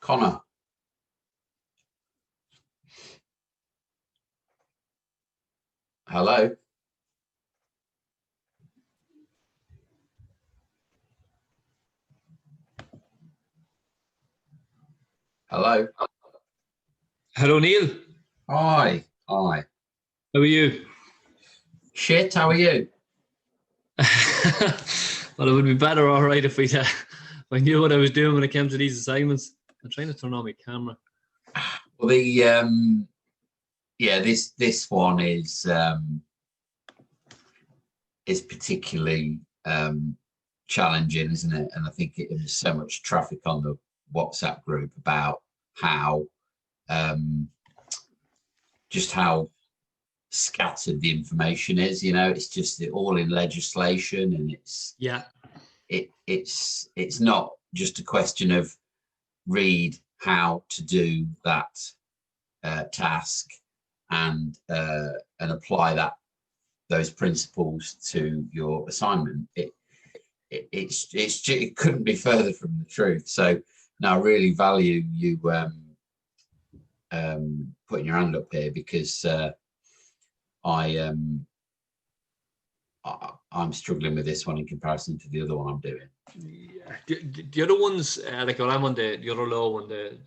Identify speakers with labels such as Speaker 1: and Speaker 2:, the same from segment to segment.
Speaker 1: Connor. Hello. Hello.
Speaker 2: Hello, Neil.
Speaker 1: Hi. Hi.
Speaker 2: How are you?
Speaker 1: Shit, how are you?
Speaker 2: Well, it would be better, all right, if I knew what I was doing when it came to these assignments. I'm trying to turn on my camera.
Speaker 1: Well, the yeah, this one is particularly challenging, isn't it? And I think there's so much traffic on the WhatsApp group about how just how scattered the information is. You know, it's just all in legislation, and it's not just a question of read how to do that task and apply those principles to your assignment. It couldn't be further from the truth. So now I really value you putting your hand up here, because I'm struggling with this one in comparison to the other one I'm doing.
Speaker 2: Yeah. The other ones, like when I'm on the other law, on the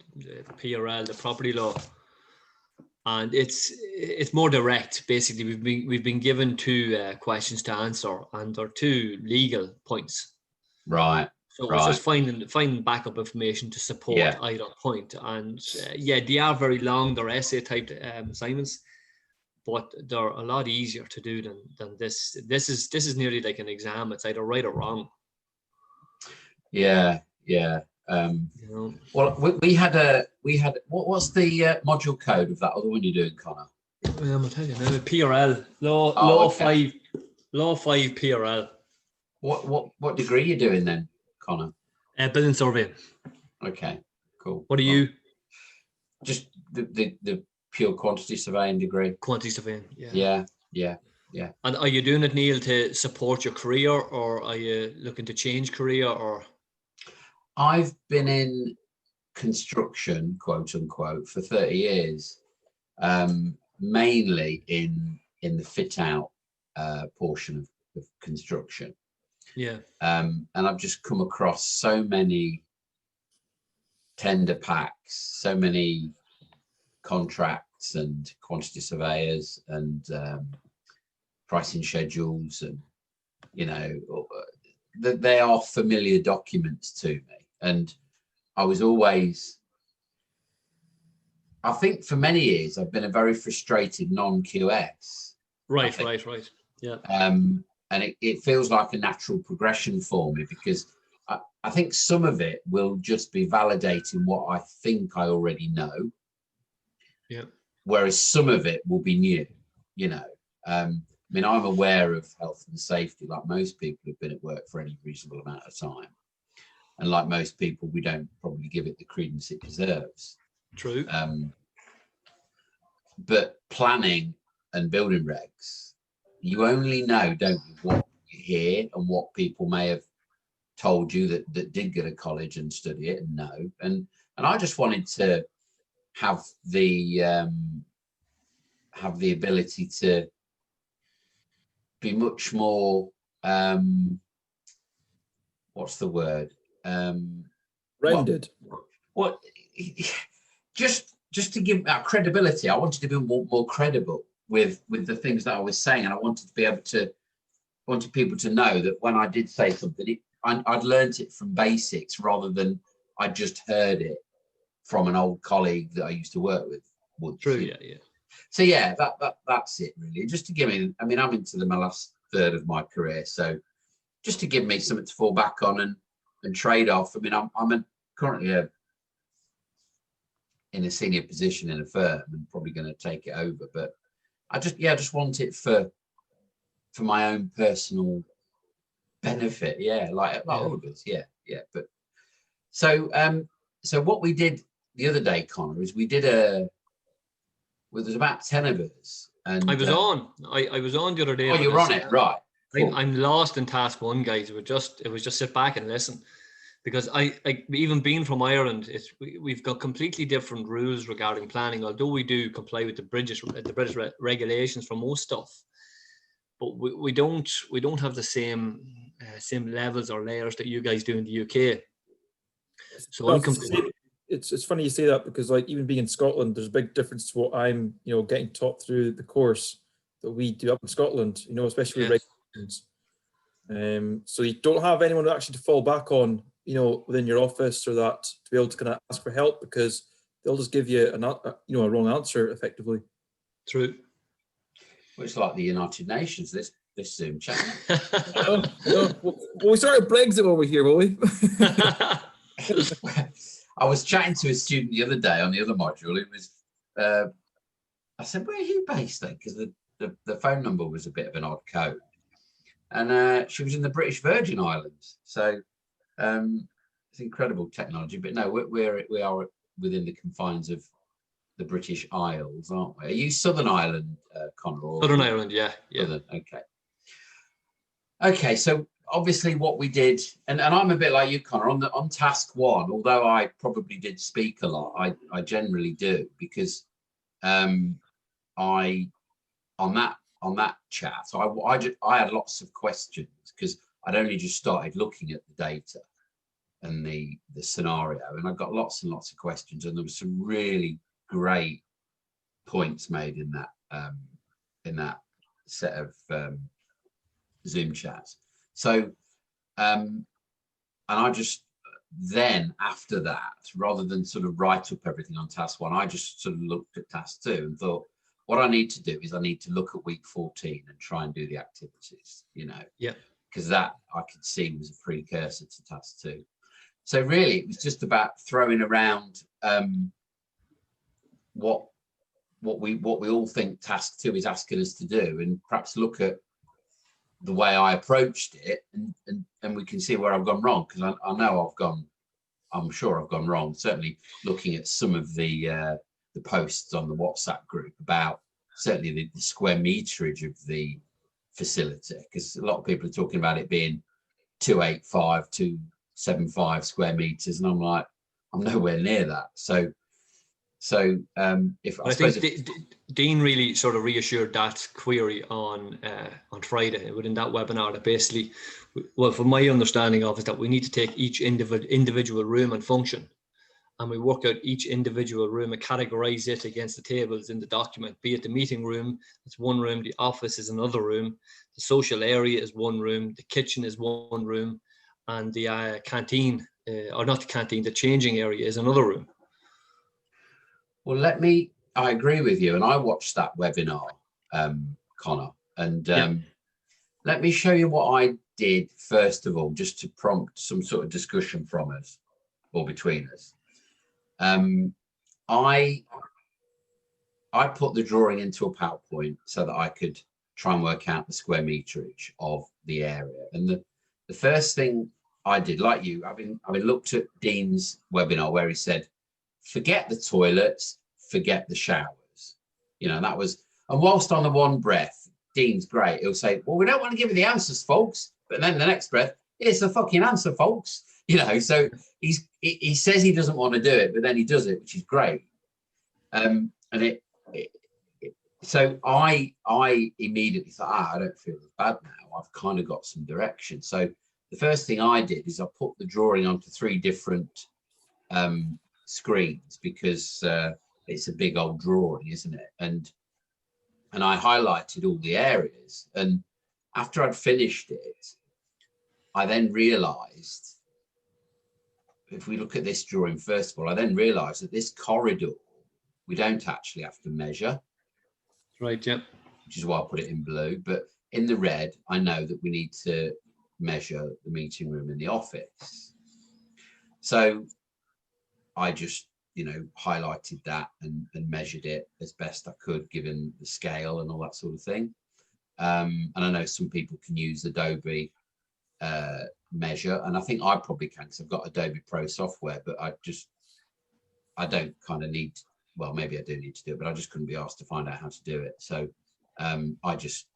Speaker 2: PRL, the property law, and it's more direct. Basically, we've been given two questions to answer, and they're two legal points.
Speaker 1: Right.
Speaker 2: So it's just finding backup information to support either point. And yeah, they are very long. They're essay type assignments, but they're a lot easier to do than this. This is nearly like an exam. It's either right or wrong.
Speaker 1: Yeah. You know. Well, we had what's the module code of that other one you're doing, Connor?
Speaker 2: I'll tell you now. PRL law 5 PRL.
Speaker 1: What degree are you doing then, Connor?
Speaker 2: Building surveying.
Speaker 1: Okay, cool.
Speaker 2: What are you?
Speaker 1: Just the pure quantity surveying degree.
Speaker 2: Quantity surveying. Yeah.
Speaker 1: And
Speaker 2: are you doing it, Neil, to support your career, or are you looking to change career? Or
Speaker 1: I've been in construction, quote unquote, for 30 years, mainly in the fit out portion of construction.
Speaker 2: Yeah.
Speaker 1: And I've just come across so many tender packs, so many contracts and quantity surveyors and pricing schedules, and you know, they are familiar documents to me. And I was always, I think for many years, I've been a very frustrated non-QS.
Speaker 2: Right. Yeah.
Speaker 1: And it feels like a natural progression for me, because I think some of it will just be validating what I think I already know.
Speaker 2: Yeah.
Speaker 1: Whereas some of it will be new, you know. I mean, I'm aware of health and safety, like most people who've been at work for any reasonable amount of time. And like most people, we don't probably give it the credence it deserves.
Speaker 2: True.
Speaker 1: But planning and building regs, you only know, don't you, what you hear and what people may have told you that did go to college and study it and know. And I just wanted to have the ability to be much more what's the word?
Speaker 3: Rendered.
Speaker 1: What just just to give credibility. I wanted to be more credible with the things that I was saying, and I wanted to be able to wanted people to know that when I did say something, I'd learnt it from basics rather than I just heard it from an old colleague that I used to work with.
Speaker 2: True, yeah.
Speaker 1: So yeah, that's it really. Just to give me, I mean, I'm into my last third of my career, so just to give me something to fall back on and trade off. I mean, I'm currently in a senior position in a firm and probably going to take it over, but I just want it for my own personal benefit. Yeah, like all of us. Yeah. But so what we did the other day, Connor, is we did there's about 10 of us. And
Speaker 2: I was on. I was on the other day.
Speaker 1: Oh, you're on it, right?
Speaker 2: Cool. I'm lost in task one, guys. It was just sit back and listen, because I even being from Ireland, we've got completely different rules regarding planning. Although we do comply with the British regulations for most stuff, but we don't have the same levels or layers that you guys do in the UK. So
Speaker 3: it's funny you say that, because like even being in Scotland, there's a big difference to what I'm getting taught through the course that we do up in Scotland. Especially with regulations. So you don't have anyone actually to fall back on, within your office or that, to be able to kind of ask for help, because they'll just give you a wrong answer effectively.
Speaker 2: True.
Speaker 1: Well, it's like the United Nations, this Zoom chat.
Speaker 3: Well, we started Brexit over here, will we?
Speaker 1: I was chatting to a student the other day on the other module. It was, I said, "Where are you based then?" Because the phone number was a bit of an odd code, and she was in the British Virgin Islands. So it's incredible technology. But no, we are within the confines of the British Isles, aren't we? Are you Southern Ireland, Connor?
Speaker 2: Southern Ireland, yeah.
Speaker 1: Southern, okay. So obviously, what we did, and I'm a bit like you, Connor, on task one. Although I probably did speak a lot, I generally do, because on that chat, so I had lots of questions, because I'd only just started looking at the data and the scenario, and I got lots and lots of questions, and there was some really great points made in that set of Zoom chats. So and I just then, after that, rather than sort of write up everything on task one, I just sort of looked at task two and thought, what I need to do is I need to look at week 14 and try and do the activities, because that I could see was a precursor to task two. So really, it was just about throwing around what we all think task two is asking us to do, and perhaps look at the way I approached it, and we can see where I've gone wrong, because I know I'm sure I've gone wrong. Certainly looking at some of the posts on the WhatsApp group about certainly the square meterage of the facility, because a lot of people are talking about it being 285, 275 square meters, and I'm like, I'm nowhere near that. So if I think
Speaker 2: Dean really sort of reassured that query on Friday within that webinar, that basically, well, from my understanding of, is that we need to take each individual room and function, and we work out each individual room and categorize it against the tables in the document, be it the meeting room, it's one room, the office is another room, the social area is one room, the kitchen is one room, and the canteen, or not the canteen, the changing area is another room.
Speaker 1: Well, I agree with you, and I watched that webinar, Connor, and let me show you what I did first of all, just to prompt some sort of discussion from us or between us. I put the drawing into a PowerPoint so that I could try and work out the square meterage of the area. And the first thing I did, like you, having looked at Dean's webinar where he said, forget the toilets, forget the showers. That was, and whilst on the one breath, Dean's great. He'll say, well, we don't want to give you the answers, folks. But then the next breath, it's the fucking answer, folks. So he says he doesn't want to do it, but then he does it, which is great. So I immediately thought, I don't feel as bad now. I've kind of got some direction. So the first thing I did is I put the drawing onto 3 different screens, because it's a big old drawing, isn't it? And I highlighted all the areas. And after I'd finished it, I then realized, if we look at this drawing, first of all, I then realized that this corridor, we don't actually have to measure.
Speaker 2: Right, yeah.
Speaker 1: Which is why I put it in blue. But in the red, I know that we need to measure the meeting room in the office. So I just, you know, highlighted that and measured it as best I could, given the scale and all that sort of thing. And I know some people can use Adobe measure, and I think I probably can, because I've got Adobe Pro software, but I don't kind of need, well, maybe I do need to do it, but I just couldn't be asked to find out how to do it. So I just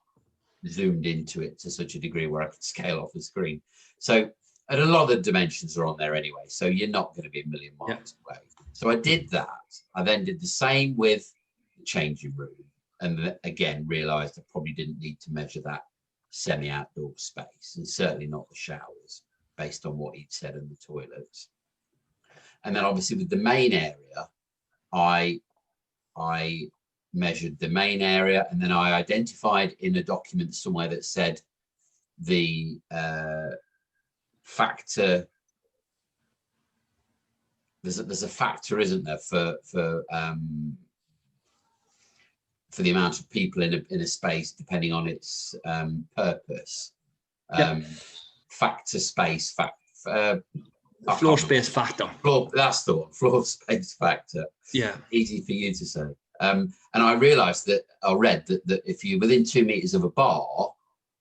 Speaker 1: zoomed into it to such a degree where I could scale off the screen. So, and a lot of the dimensions are on there anyway, so you're not going to be a million miles away. So I did that. I then did the same with the changing room, and again realized I probably didn't need to measure that semi-outdoor space, and certainly not the showers, based on what he'd said, in the toilets. And then obviously with the main area, I measured the main area, and then I identified in a document somewhere that said the factor. There's a factor, isn't there, for the amount of people in a space, depending on its purpose. Factor space factor.
Speaker 2: Floor space factor.
Speaker 1: That's the one. Floor space factor.
Speaker 2: Yeah.
Speaker 1: Easy for you to say. And I realised that I read that if you're within 2 meters of a bar,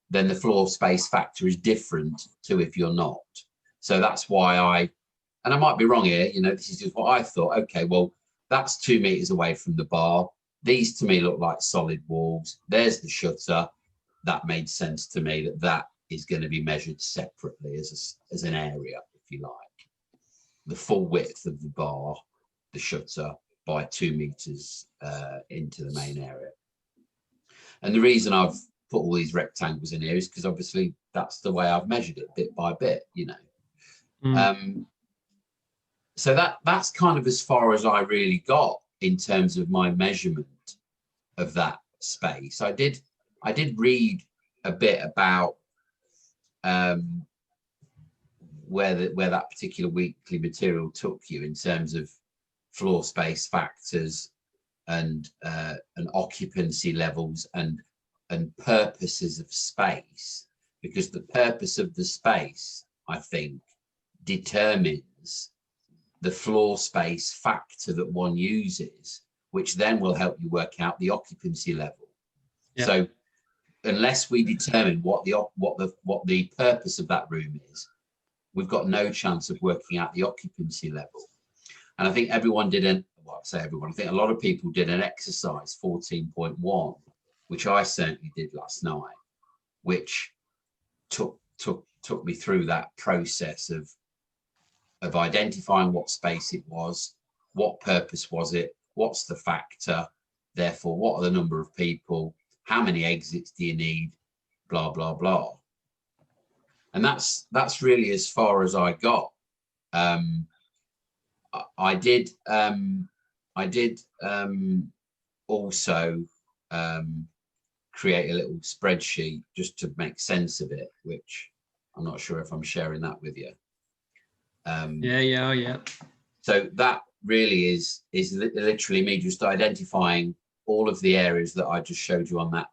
Speaker 1: then the floor space factor is different to if you're not. So that's why and I might be wrong here, you know, this is just what I thought. Okay, well, that's 2 meters away from the bar. These to me look like solid walls. There's the shutter. That made sense to me, that is going to be measured separately as an area, if you like. The full width of the bar, the shutter, by 2 meters into the main area. And the reason I've put all these rectangles in here is because obviously that's the way I've measured it, bit by bit, you know. So that's kind of as far as I really got in terms of my measurement of that space. I did read a bit about where that particular weekly material took you in terms of floor space factors and occupancy levels and purposes of space, because the purpose of the space, I think, determines the floor space factor that one uses, which then will help you work out the occupancy level. Yeah. So unless we determine what the purpose of that room is, we've got no chance of working out the occupancy level. And I think everyone did I think a lot of people did an exercise 14.1, which I certainly did last night, which took me through that process of identifying what space it was, what purpose was it, what's the factor, therefore what are the number of people, how many exits do you need, blah blah blah. And that's really as far as I got. I did also create a little spreadsheet just to make sense of it, which I'm not sure if I'm sharing that with you.
Speaker 2: Yeah.
Speaker 1: So that really is literally me just identifying all of the areas that I just showed you on that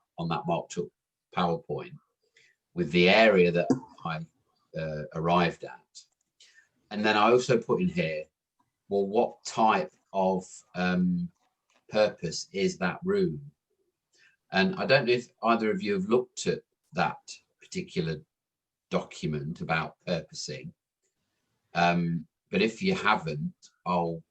Speaker 1: marked up PowerPoint, with the area that I arrived at. And then I also put in here, well, what type of purpose is that room? And I don't know if either of you have looked at that particular document about purposing. But if you haven't, I'll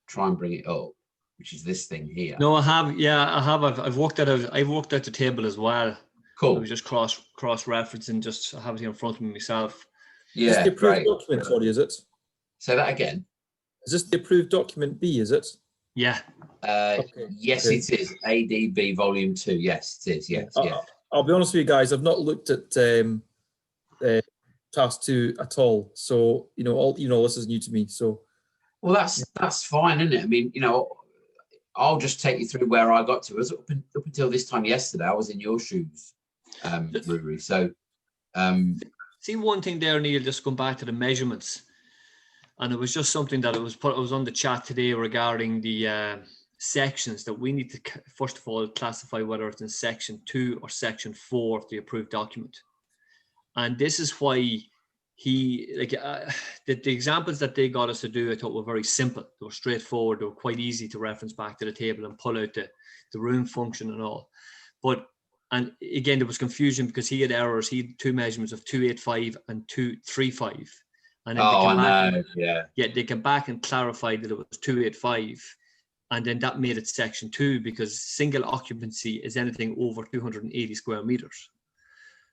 Speaker 1: try and bring it up, which is this thing here.
Speaker 2: No, I have. Yeah, I have. I've worked out. I've worked out the table as well.
Speaker 1: Cool.
Speaker 2: I was just cross referencing. Just I have it here in front of me myself.
Speaker 3: Yeah, is this the approved document, sorry, is it?
Speaker 1: Say that again.
Speaker 3: Is this the approved document B, is it?
Speaker 2: Yeah.
Speaker 1: Okay. Yes, okay. It is. ADB Volume 2. Yes, it is. Yes. Yeah.
Speaker 3: I'll be honest with you guys. I've not looked at Task 2 at all. So, this is new to me. So.
Speaker 1: Well, that's fine, isn't it? I mean, I'll just take you through where I got to. It was up until this time yesterday, I was in your shoes, Rory. So,
Speaker 2: see one thing there, Neil, just going back to the measurements. And it was just something that it was on the chat today regarding the sections that we need to, first of all, classify whether it's in section 2 or section 4 of the approved document. And this is why the examples that they got us to do, I thought were very simple. They were straightforward. They were quite easy to reference back to the table and pull out the room function and all. And again, there was confusion because he had errors. He had two measurements of 285 and 235. And then they came back and clarified that it was 285. And then that made it section 2 because single occupancy is anything over 280 square meters.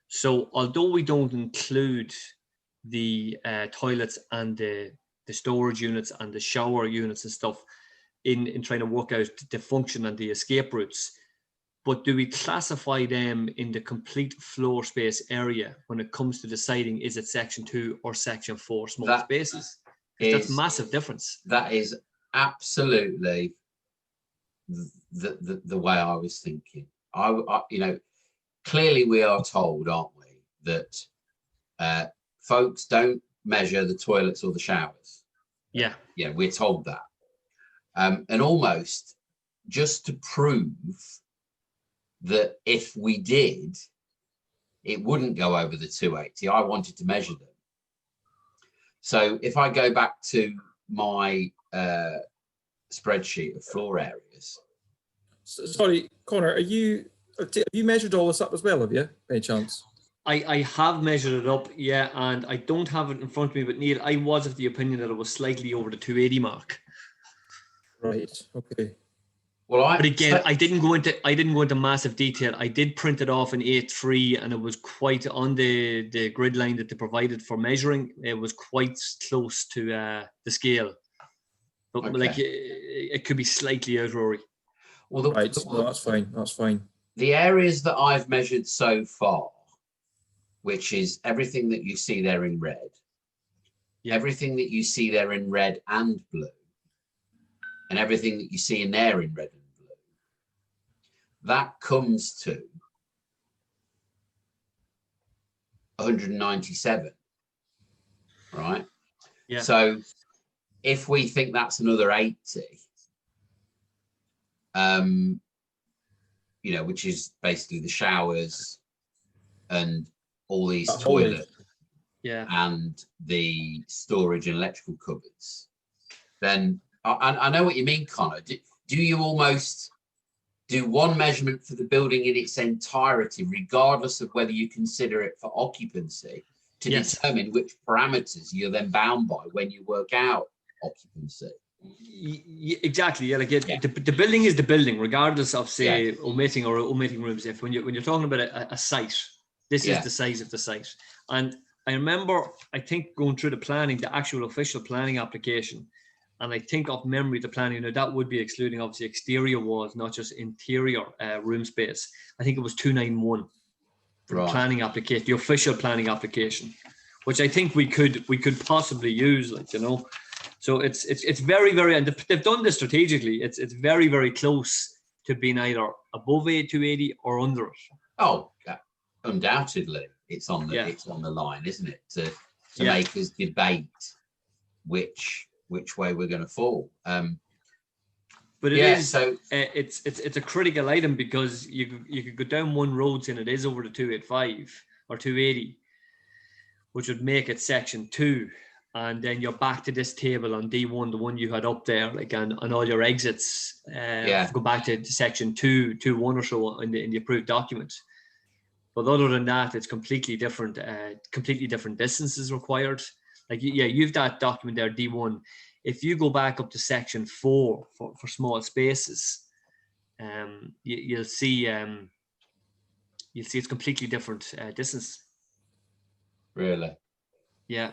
Speaker 2: So although we don't include the toilets and the storage units and the shower units and stuff in trying to work out the function and the escape routes, but do we classify them in the complete floor space area when it comes to deciding is it section 2 or section 4 small spaces? That's a massive difference. That is
Speaker 1: absolutely the way I was thinking. I clearly we are told, aren't we, that folks don't measure the toilets or the showers.
Speaker 2: Yeah,
Speaker 1: we're told that, and almost just to prove that if we did, it wouldn't go over the 280. I wanted to measure them. So if I go back to my spreadsheet of floor areas.
Speaker 3: Sorry, Connor, have you measured all this up as well, have you, by any chance?
Speaker 2: I have measured it up, yeah, and I don't have it in front of me, but Neil, I was of the opinion that it was slightly over the 280 mark.
Speaker 3: Right, okay.
Speaker 1: Well,
Speaker 2: but again, I didn't go into massive detail. I did print it off in A3, and it was quite on the grid line that they provided for measuring. It was quite close to the scale, but like it could be slightly out, Rory.
Speaker 1: Well,
Speaker 3: no, that's fine. That's fine.
Speaker 1: The areas that I've measured so far, which is everything that you see there in red, everything that you see there in red and blue, and everything that you see in there in red and blue, that comes to 197, right?
Speaker 2: Yeah.
Speaker 1: So if we think that's another 80, which is basically the showers and all these toilets, and the storage and electrical cupboards, then I know what you mean, Connor. Do you almost do one measurement for the building in its entirety, regardless of whether you consider it for occupancy, to determine which parameters you're then bound by when you work out occupancy?
Speaker 2: Exactly. Yeah, the building is the building, regardless of say omitting rooms. If when you're talking about a site, this is the size of the site. And I remember, I think, going through the actual official planning application, and I think of memory, the planning, that would be excluding obviously exterior walls, not just interior room space. I think it was 291 for the planning application, the official planning application, which I think we could possibly use, So it's very, very, and they've done this strategically. It's very, very close to being either above 280 or under it.
Speaker 1: Oh, undoubtedly, it's on the line, isn't it? To make us debate which way we're going to fall.
Speaker 2: But it's a critical item because you could go down one road saying it is over the 285 or 280, which would make it section 2. And then you're back to this table on D1, the one you had up there, on all your exits. Go back to section 2.1 or so in the approved document. But other than that, it's completely different distances required. You've that document there, D1. If you go back up to section 4 for small spaces, you'll see it's completely different distance.
Speaker 1: Really?
Speaker 2: Yeah.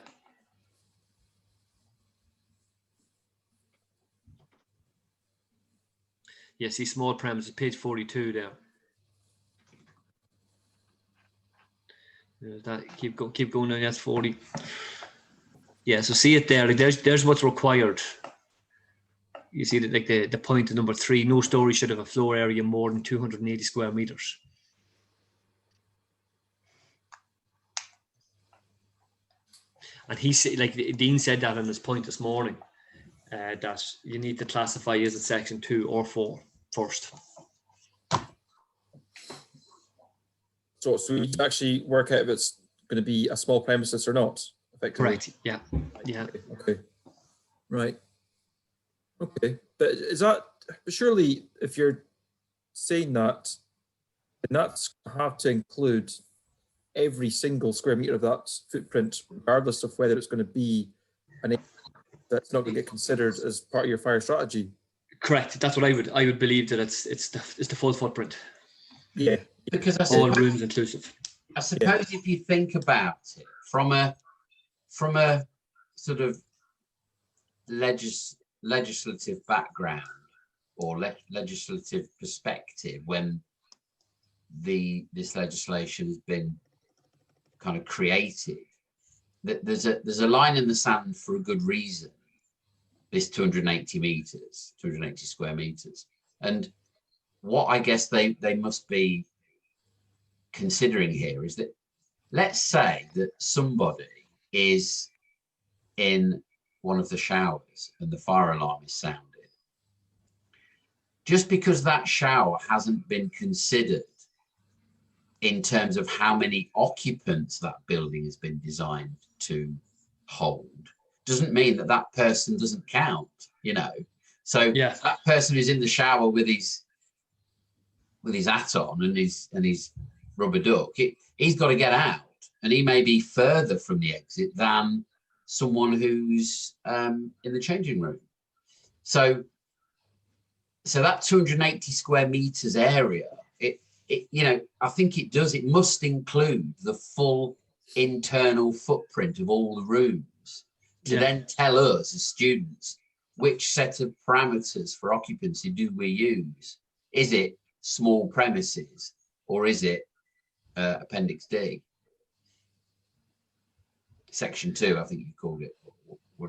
Speaker 2: Yeah, see small premises, page 42 there. That keep going on. That's 40. Yeah, so see it there. There's what's required. You see that, like the point of number 3, no story should have a floor area more than 280 square meters. And he said, like Dean said that in his point this morning, that you need to classify is it section 2 or 4 first.
Speaker 3: So you can actually work out if it's going to be a small premises or not, effectively.
Speaker 2: Correct. Yeah. Yeah.
Speaker 3: Okay. Right. Okay. But is that, surely if you're saying that, then that's have to include every single square meter of that footprint, regardless of whether it's going to be an area that's not going to get considered as part of your fire strategy.
Speaker 2: Correct. That's what I would believe, that it's the full footprint.
Speaker 3: Yeah.
Speaker 1: Because I
Speaker 2: All
Speaker 1: suppose,
Speaker 2: rooms inclusive.
Speaker 1: I suppose if you think about it from a sort of legislative background or legislative perspective, when this legislation has been kind of created, that there's a line in the sand for a good reason. This 280 meters, 280 square meters, and what I guess they must be considering here is that, let's say that somebody is in one of the showers and the fire alarm is sounded. Just because that shower hasn't been considered in terms of how many occupants that building has been designed to hold, doesn't mean that that person doesn't count, you know. So
Speaker 2: yeah,
Speaker 1: that person who's in the shower with his hat on and his rubber duck, he's got to get out, and he may be further from the exit than someone who's in the changing room. So that 280 square meters area, it you know, I think it must include the full internal footprint of all the rooms to then tell us as students which set of parameters for occupancy do we use. Is it small premises or is it Appendix D? Section 2, I think you called it.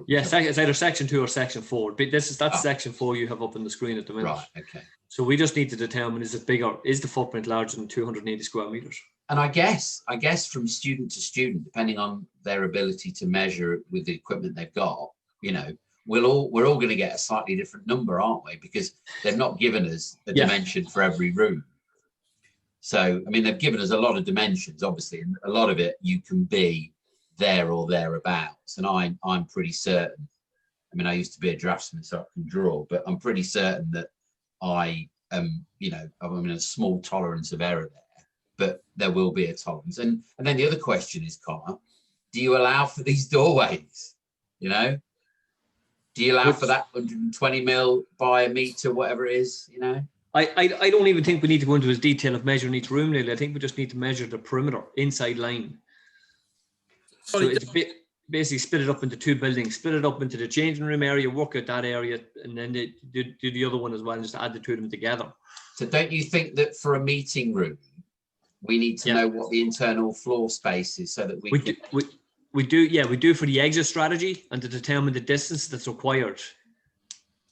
Speaker 2: Yes, it's either section 2 or section 4. But that's section 4 you have up on the screen at the minute.
Speaker 1: Right. Okay.
Speaker 2: So we just need to determine, is the footprint larger than 280 square meters?
Speaker 1: And I guess from student to student, depending on their ability to measure with the equipment they've got, you know, we're all going to get a slightly different number, aren't we? Because they've not given us a dimension for every room. So, I mean, they've given us a lot of dimensions, obviously, and a lot of it you can be there or thereabouts. And I'm pretty certain. I mean, I used to be a draftsman, so I can draw, but I'm pretty certain that I am, you know, I'm in a small tolerance of error there, but there will be a tolerance. And then the other question is, Connor, do you allow for these doorways? You know, do you allow for that 120 mil by a meter, whatever it is, you know?
Speaker 2: I don't even think we need to go into as detail of measuring each room, really. I think we just need to measure the perimeter inside line. So it's basically split it up into 2 buildings, split it up into the changing room area, work at that area, and then do the other one as well, and just add the 2 of them together.
Speaker 1: So don't you think that for a meeting room, we need to know what the internal floor space is so that
Speaker 2: we do for the exit strategy and to determine the distance that's required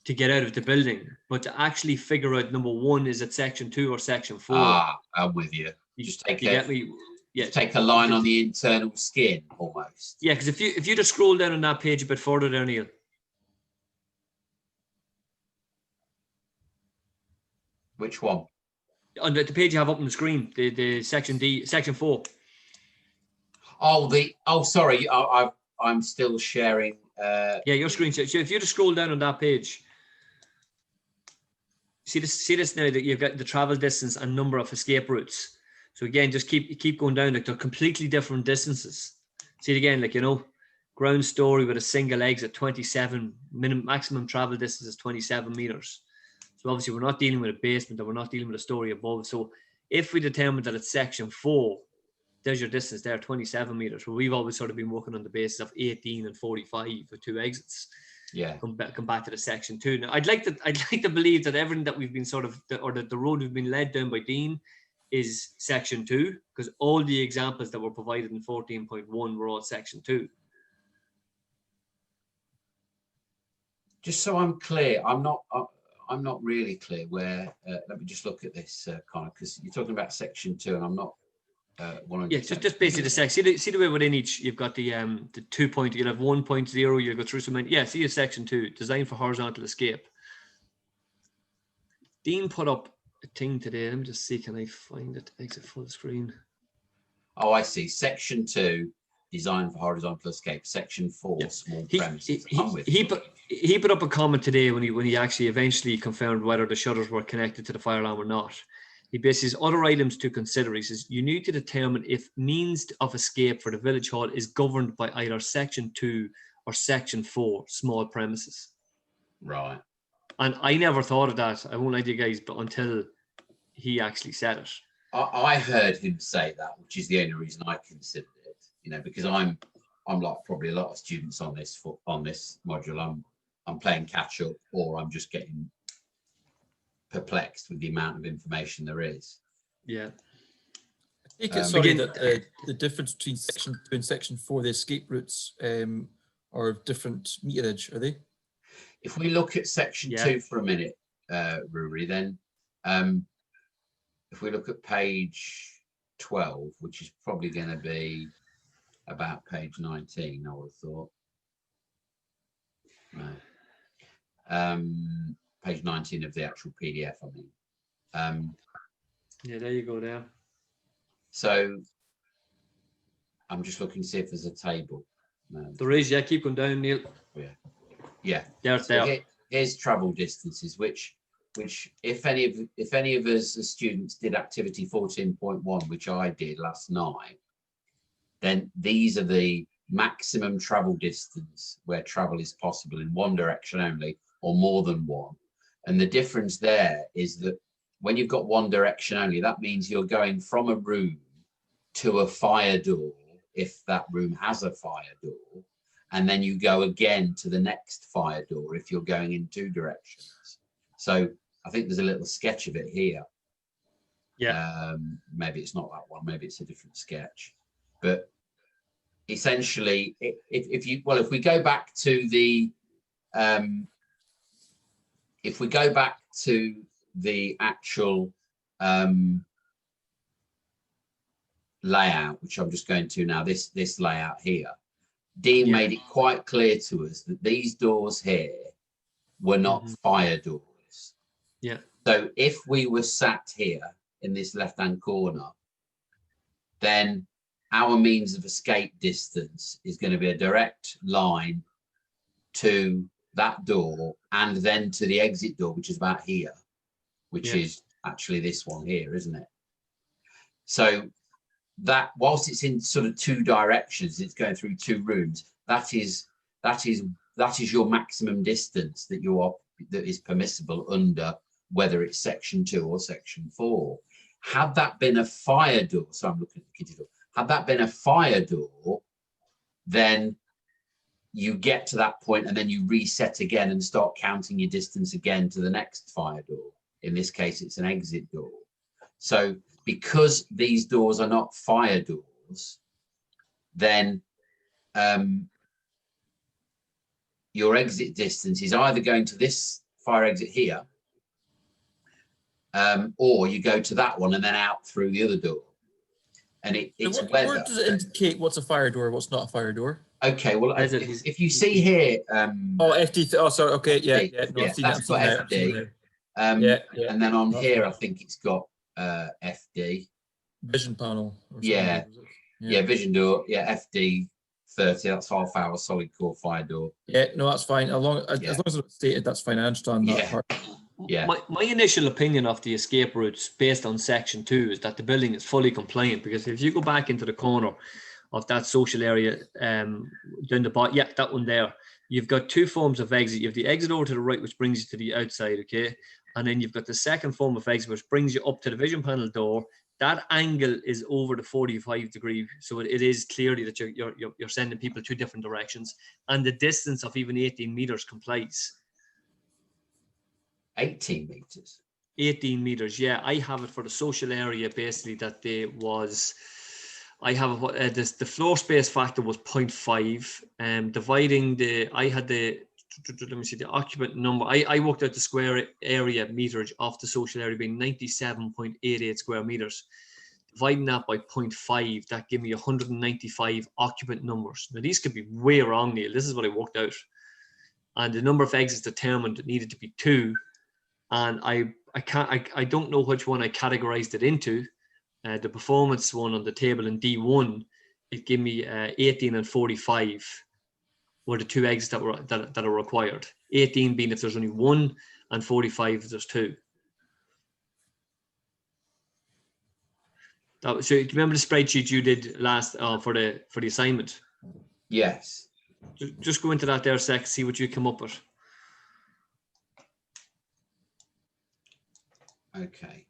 Speaker 2: to get out of the building, but to actually figure out, number 1, is it section 2 or section 4?
Speaker 1: I'm with you. You just take
Speaker 2: get me? Yeah,
Speaker 1: take a line on the internal skin almost. Yeah,
Speaker 2: because if you just scroll down on that page a bit further down here.
Speaker 1: Which one?
Speaker 2: On the page you have up on the screen, the section 4.
Speaker 1: Sorry, I'm still sharing.
Speaker 2: Yeah, your screen. So if you just scroll down on that page, see this now, that you've got the travel distance and number of escape routes. So again, just keep going down, like they're completely different distances. See it again, like, you know, ground story with a single exit, 27, maximum travel distance is 27 meters. So obviously we're not dealing with a basement and we're not dealing with a story above. So if we determine that it's section 4, there's your distance there, 27 meters. Well, we've always sort of been working on the basis of 18 and 45 for 2 exits.
Speaker 1: Yeah.
Speaker 2: Come back to the section 2. Now, I'd like to believe that everything that we've been the road we've been led down by Dean is section 2, because all the examples that were provided in 14.1 were all section 2.
Speaker 1: Just so I'm clear, I'm not really clear where. Let me just look at this, Connor, because you're talking about section 2, and I'm not. 100%.
Speaker 2: Yeah, just basically the section. See the way within each you've got the 2 point. You'll have 1.0. You'll go through some. Yeah, see your section 2, designed for horizontal escape. Dean put up a thing today. Let me just see. Can I find it? Exit full screen.
Speaker 1: Oh, I see. Section 2, designed for horizontal escape. Section 4,
Speaker 2: Yeah.
Speaker 1: small premises.
Speaker 2: He put up a comment today when he actually eventually confirmed whether the shutters were connected to the fire alarm or not. He basically says other items to consider. He says you need to determine if means of escape for the village hall is governed by either section 2 or section 4, small premises.
Speaker 1: Right.
Speaker 2: And I never thought of that. I won't lie to you guys, but until he actually said it.
Speaker 1: I heard him say that, which is the only reason I considered it. You know, because I'm like probably a lot of students on this module. I'm playing catch up, or I'm just getting perplexed with the amount of information there is.
Speaker 2: Yeah.
Speaker 3: I think it's sorry that the difference between section 2 and section 4, the escape routes, are of different meterage, are they?
Speaker 1: If we look at section 2 for a minute, Rory, then if we look at page 12, which is probably going to be about page 19, I would have thought. No. Page 19 of the actual PDF, I mean.
Speaker 2: Yeah, there you go there.
Speaker 1: So I'm just looking to see if there's a table. No.
Speaker 2: There is, yeah, keep going down, Neil.
Speaker 1: Yeah.
Speaker 2: There.
Speaker 1: Here's travel distances, which if any of us as students did activity 14.1, which I did last night, then these are the maximum travel distance where travel is possible in one direction only, or more than one. And the difference there is that when you've got one direction only, that means you're going from a room to a fire door, if that room has a fire door, and then you go again to the next fire door if you're going in 2 directions. So I think there's a little sketch of it here.
Speaker 2: Yeah.
Speaker 1: Maybe it's not that one, maybe it's a different sketch. But essentially, if we go back to the actual layout, which I'm just going to now, this layout here, Dean made it quite clear to us that these doors here were not fire doors.
Speaker 2: Yeah.
Speaker 1: So if we were sat here in this left-hand corner, then our means of escape distance is going to be a direct line to that door and then to the exit door, which is about here, which is actually this one here, isn't it? So that whilst it's in sort of 2 directions, it's going through 2 rooms. That is your maximum distance that is permissible under whether it's section 2 or section 4. Had that been a fire door, so I'm looking at the kitty door. Had that been a fire door, then you get to that point and then you reset again and start counting your distance again to the next fire door. In this case, it's an exit door. So because these doors are not fire doors, then your exit distance is either going to this fire exit here, or you go to that one and then out through the other door. And it's whether.
Speaker 3: Where does it indicate what's a fire door, what's not a fire door?
Speaker 1: Okay, well, if you see here,
Speaker 3: FD. Oh, sorry. Okay, yeah. No,
Speaker 1: yeah, that's got FD. And then on here, I think it's got FD.
Speaker 3: Vision panel.
Speaker 1: Yeah, vision door. Yeah, FD 30. That's half-hour solid core fire door.
Speaker 3: Yeah, no, that's fine. As long as it's stated, that's fine. I understand that part.
Speaker 1: Yeah.
Speaker 2: My initial opinion of the escape routes based on section 2 is that the building is fully compliant, because if you go back into the corner of that social area down the bottom, that one there, you've got 2 forms of exit. You have the exit over to the right, which brings you to the outside, okay? And then you've got the second form of exit, which brings you up to the vision panel door. That angle is over the 45 degree. So it is clearly that you're sending people 2 different directions. And the distance of even 18 meters complies.
Speaker 1: 18 meters.
Speaker 2: 18 meters, yeah. I have it for the social area, basically, that there was, I have the floor space factor was 0.5. Dividing I had the let me see the occupant number. I worked out the square area meterage of the social area being 97.88 square meters. Dividing that by 0.5, that gave me 195 occupant numbers. Now these could be way wrong, Neil. This is what I worked out. And the number of exits determined needed to be 2. And I don't know which one I categorized it into. The performance one on the table in D1, it gave me 18 and 45 were the 2 exits that are required. 18 being if there's only 1, and 45 if there's 2. So do you remember the spreadsheet you did last for the assignment?
Speaker 1: Yes.
Speaker 2: Just go into that there a sec, see what you come up with.
Speaker 1: Okay.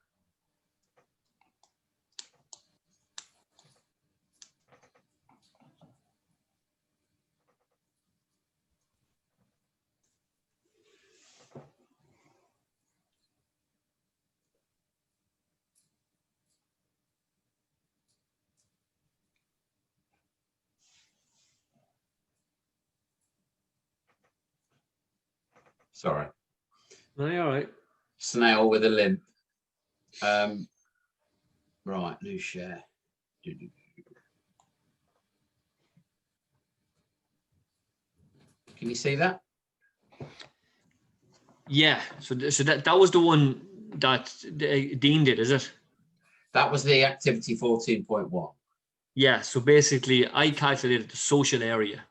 Speaker 1: Sorry.
Speaker 2: No, you're all right.
Speaker 1: Snail with a limp. Right, new share. Can you see that?
Speaker 2: Yeah. So that was the one that Dean did, is it?
Speaker 1: That was the activity 14.1.
Speaker 2: Yeah. So basically, I calculated the social area.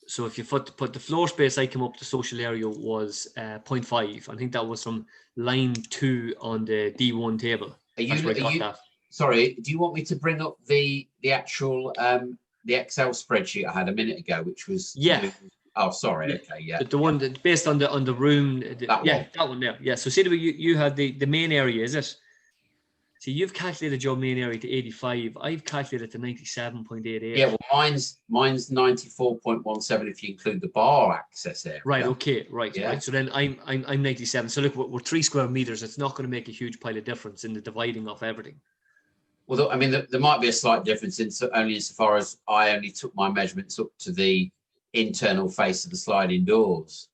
Speaker 2: So if you put the floor space, I came up the social area was 0.5. I think that was from line 2 on the D1 table.
Speaker 1: Sorry, do you want me to bring up the actual the Excel spreadsheet I had a minute ago, which was oh, sorry.
Speaker 2: Yeah.
Speaker 1: Okay, yeah.
Speaker 2: The one that based on the room.
Speaker 1: That
Speaker 2: one there. Yeah. So see the way you had the main area, is it? See, you've calculated your main area to 85. I've calculated to 97.88.
Speaker 1: Yeah, well, mine's 94.17 if you include the bar access area.
Speaker 2: Right. Okay. Right.
Speaker 1: Yeah.
Speaker 2: Right. So then I'm 97. So look, we're 3 square meters. It's not going to make a huge pile of difference in the dividing of everything.
Speaker 1: Well, I mean, there might be a slight difference only insofar as I only took my measurements up to the internal face of the sliding doors,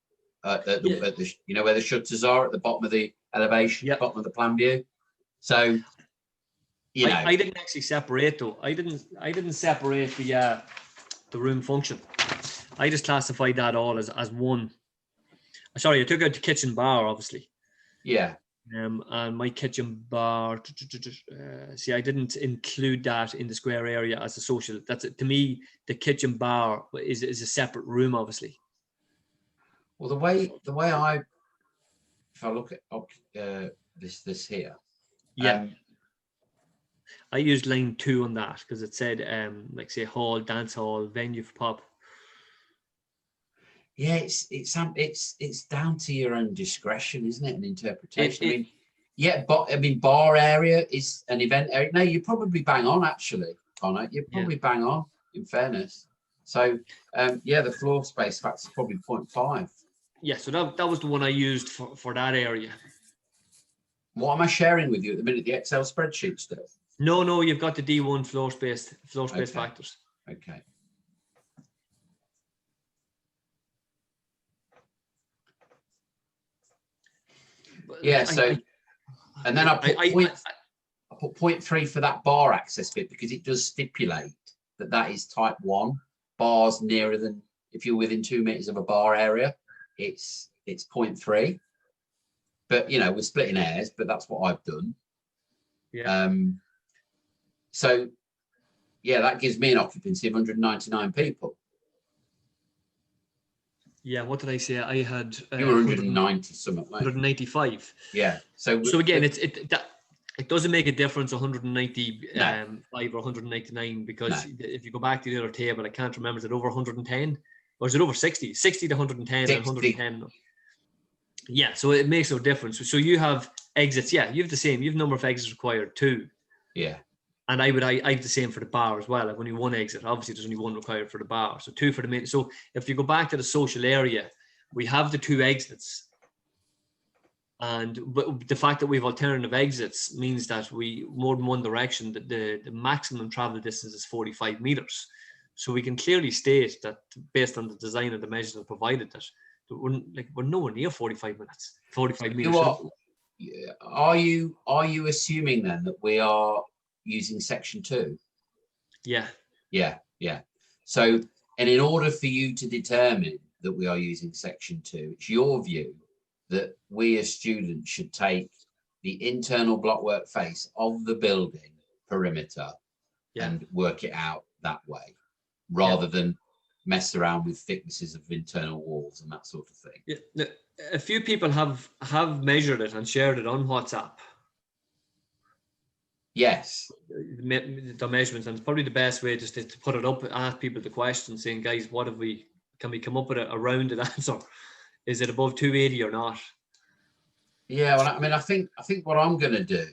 Speaker 1: at the you know where the shutters are at the bottom of the elevation, bottom of the plan view. So.
Speaker 2: I didn't actually separate though. I didn't separate the room function. I just classified that all as one. Sorry, I took out the kitchen bar, obviously.
Speaker 1: Yeah.
Speaker 2: And my kitchen bar. See, I didn't include that in the square area as a social. That's to me, the kitchen bar is a separate room, obviously.
Speaker 1: Well, the way if I look at this here.
Speaker 2: Yeah. I used line 2 on that because it said, like say hall, dance hall, venue for pop.
Speaker 1: Yeah, it's down to your own discretion, isn't it? An interpretation. Bar area is an event area. No, you probably bang on actually, Connor. You probably bang on. In fairness, so the floor space factor is probably 0.5.
Speaker 2: Yeah, so that was the one I used for that area.
Speaker 1: What am I sharing with you at the minute? The Excel spreadsheet still.
Speaker 2: No, you've got the D1 floor space factors.
Speaker 1: Okay. Yeah, and then I put 0.3 for that bar access bit because it does stipulate that is type 1 bars nearer than if you're within 2 meters of a bar area, it's 0.3. But we're splitting hairs, but that's what I've done.
Speaker 2: Yeah.
Speaker 1: So, that gives me an occupancy of 199 people.
Speaker 2: Yeah, what did I say? I had
Speaker 1: you were 190 something.
Speaker 2: 195.
Speaker 1: Yeah. So
Speaker 2: again, it doesn't make a difference 195 or 199 because if you go back to the other table, I can't remember, is it over 110 or is it over 60? 60 to 110 and 110. Yeah, so it makes no difference. So you have exits. Yeah, you have the same. You have number of exits required 2.
Speaker 1: Yeah.
Speaker 2: And I have the same for the bar as well. I've only 1 exit. Obviously, there's only 1 required for the bar. So 2 for the main. So if you go back to the social area, we have the 2 exits. But the fact that we have alternative exits means that we more than one direction, that the maximum travel distance is 45 meters. So we can clearly state that based on the design of the measures provided that we're nowhere near 45 minutes, 45 meters.
Speaker 1: Are you assuming then that we are using section 2?
Speaker 2: Yeah.
Speaker 1: Yeah. So, and in order for you to determine that we are using section 2, it's your view that we as students should take the internal blockwork face of the building perimeter and work it out that way, rather than mess around with thicknesses of internal walls and that sort of thing.
Speaker 2: Yeah. A few people have measured it and shared it on WhatsApp.
Speaker 1: Yes.
Speaker 2: The measurements, and it's probably the best way just to put it up, ask people the question, saying, guys, can we come up with a rounded answer? Is it above 280 or not?
Speaker 1: Yeah, well, I mean, I think what I'm going to do,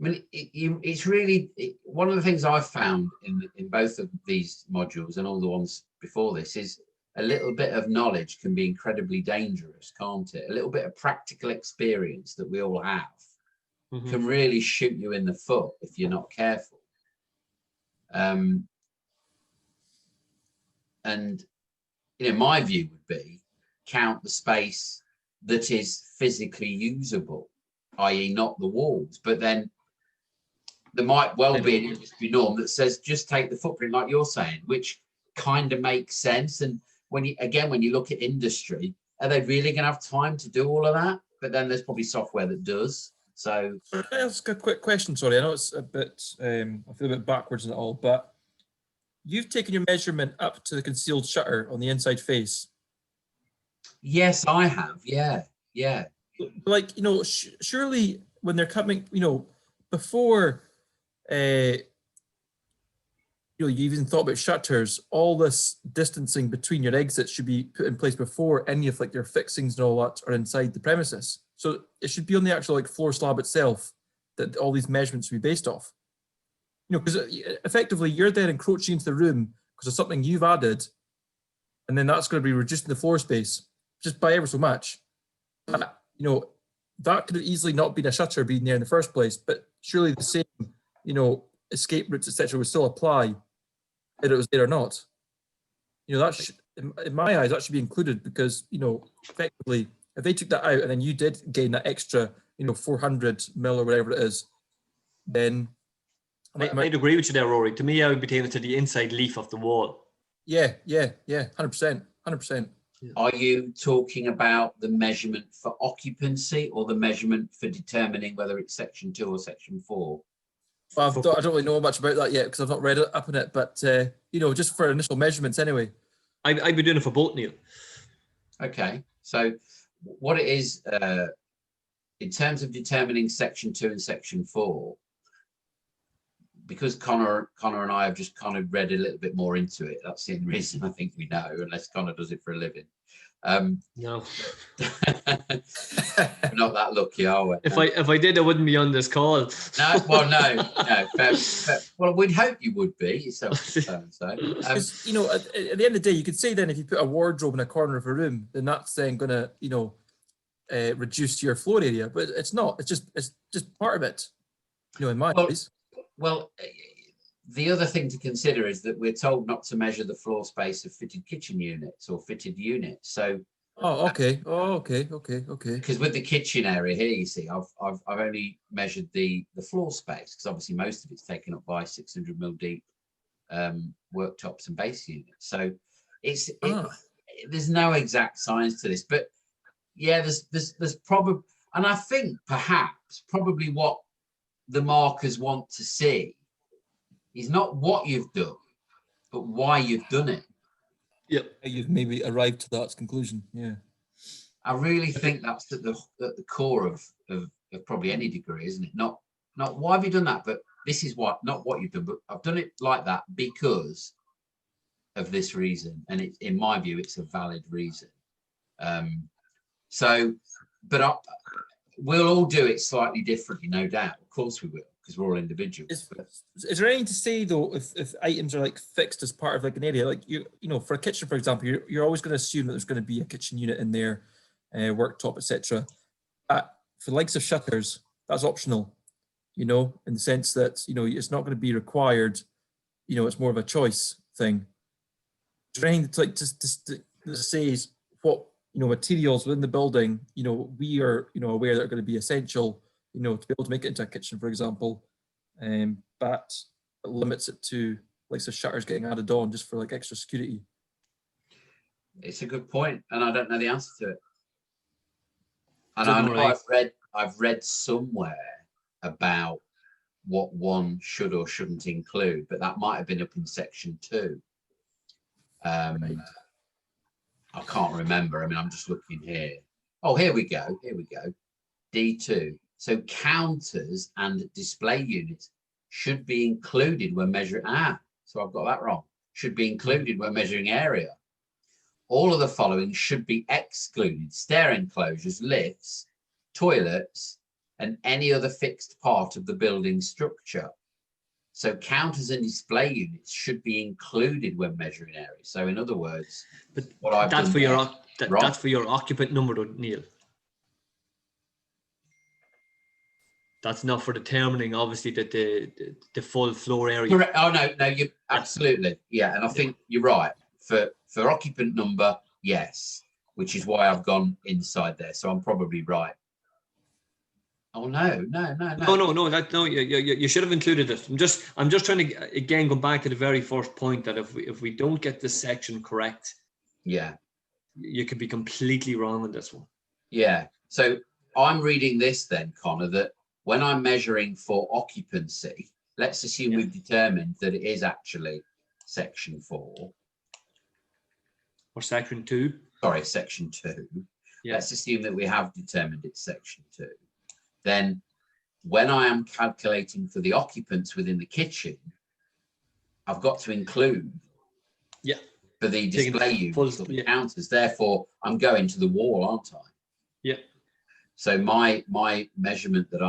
Speaker 1: I mean, it's really one of the things I've found in both of these modules and all the ones before this is a little bit of knowledge can be incredibly dangerous, can't it? A little bit of practical experience that we all have can really shoot you in the foot if you're not careful. And my view would be count the space that is physically usable, i.e. not the walls, but then there might well be an industry norm that says just take the footprint like you're saying, which kind of makes sense. And when you look at industry, are they really going to have time to do all of that? But then there's probably software that does. So
Speaker 3: can I ask a quick question? Sorry, I know it's a bit, I feel a bit backwards in it all, but you've taken your measurement up to the concealed shutter on the inside face.
Speaker 1: Yes, I have. Yeah.
Speaker 3: Like, surely when they're coming, before, you even thought about shutters, all this distancing between your exits should be put in place before any of like your fixings and all that are inside the premises. So it should be on the actual like floor slab itself that all these measurements should be based off. Because effectively you're then encroaching into the room because of something you've added, and then that's going to be reducing the floor space just by ever so much. That could have easily not been a shutter being there in the first place, but surely the same, escape routes, etc., would still apply whether it was there or not. That in my eyes, that should be included because, effectively, if they took that out and then you did gain that extra, 400 mil or whatever it is, then
Speaker 2: I'd agree with you there, Rory. To me, I would be taking it to the inside leaf of the wall.
Speaker 3: Yeah, 100%.
Speaker 1: Are you talking about the measurement for occupancy or the measurement for determining whether it's section 2 or section 4?
Speaker 3: Well, I don't really know much about that yet because I've not read up on it, but just for initial measurements anyway.
Speaker 2: I'd be doing it for both, Neil.
Speaker 1: Okay, so what it is in terms of determining section 2 and section 4, because Connor and I have just kind of read a little bit more into it. That's the only reason I think we know, unless Connor does it for a living.
Speaker 2: No,
Speaker 1: we're not that lucky, are we?
Speaker 2: If I did, I wouldn't be on this call.
Speaker 1: No. Well, we'd hope you would be yourself. So.
Speaker 3: At the end of the day, you could say then if you put a wardrobe in a corner of a room, then that's then going to, reduce your floor area. But it's not. It's just part of it. In my eyes.
Speaker 1: Well, the other thing to consider is that we're told not to measure the floor space of fitted kitchen units or fitted units. So.
Speaker 3: Okay.
Speaker 1: Because with the kitchen area here, you see, I've only measured the floor space because obviously most of it's taken up by 600 mil deep worktops and base units. So there's no exact science to this, but yeah, there's probably, and I think perhaps probably what the markers want to see is not what you've done, but why you've done it.
Speaker 3: Yep, you've maybe arrived to that conclusion. Yeah,
Speaker 1: I really think that's at the core of probably any degree, isn't it? Not why have you done that, but this is what, not what you've done, but I've done it like that because of this reason, and in my view, it's a valid reason. We'll all do it slightly differently, no doubt. Of course we will, because we're all individuals.
Speaker 3: Is there anything to say though if items are like fixed as part of like an area, like for a kitchen, for example, you're always going to assume that there's going to be a kitchen unit in there, worktop, etc. For the likes of shutters, that's optional, in the sense that it's not going to be required, you know, it's more of a choice thing. Trying to like just says what, you know, materials within the building, you know, we are, you know, aware that are going to be essential, you know, to be able to make it into a kitchen, for example, but it limits it to like the shutters getting added on just for like extra security.
Speaker 1: It's a good point, and I don't know the answer to it. And
Speaker 2: Don't
Speaker 1: I
Speaker 2: know,
Speaker 1: know
Speaker 2: right?
Speaker 1: I've read somewhere about what one should or shouldn't include, but that might have been up in section 2.
Speaker 3: Right.
Speaker 1: I can't remember. I mean, I'm just looking here. Oh, here we go. Here we go. D2. So counters and display units should be included when measuring. So I've got that wrong. Should be included when measuring area. All of the following should be excluded: stair enclosures, lifts, toilets, and any other fixed part of the building structure. So counters and display units should be included when measuring area. So in other words,
Speaker 2: But
Speaker 1: what I've
Speaker 2: that's
Speaker 1: done
Speaker 2: for
Speaker 1: there,
Speaker 2: your that's for your occupant number, though, Neil. That's not for determining, obviously, that the full floor area.
Speaker 1: correct. Oh no, you absolutely, yeah. And I think you're right. For occupant number, yes, which is why I've gone inside there. So I'm probably right. Oh no.
Speaker 2: No. You should have included it. I'm just trying to again go back to the very first point that if we don't get this section correct,
Speaker 1: Yeah,
Speaker 2: you could be completely wrong on this one.
Speaker 1: yeah. So I'm reading this then, Connor, that when I'm measuring for occupancy, let's assume we've determined that it is actually section 4.
Speaker 2: Or section 2.
Speaker 1: Sorry, section 2.
Speaker 2: Yeah.
Speaker 1: Let's assume that we have determined it's section 2. Then when I am calculating for the occupants within the kitchen, I've got to include for the display units or the counters. Therefore, I'm going to the wall, aren't I?
Speaker 2: Yeah.
Speaker 1: So my measurement that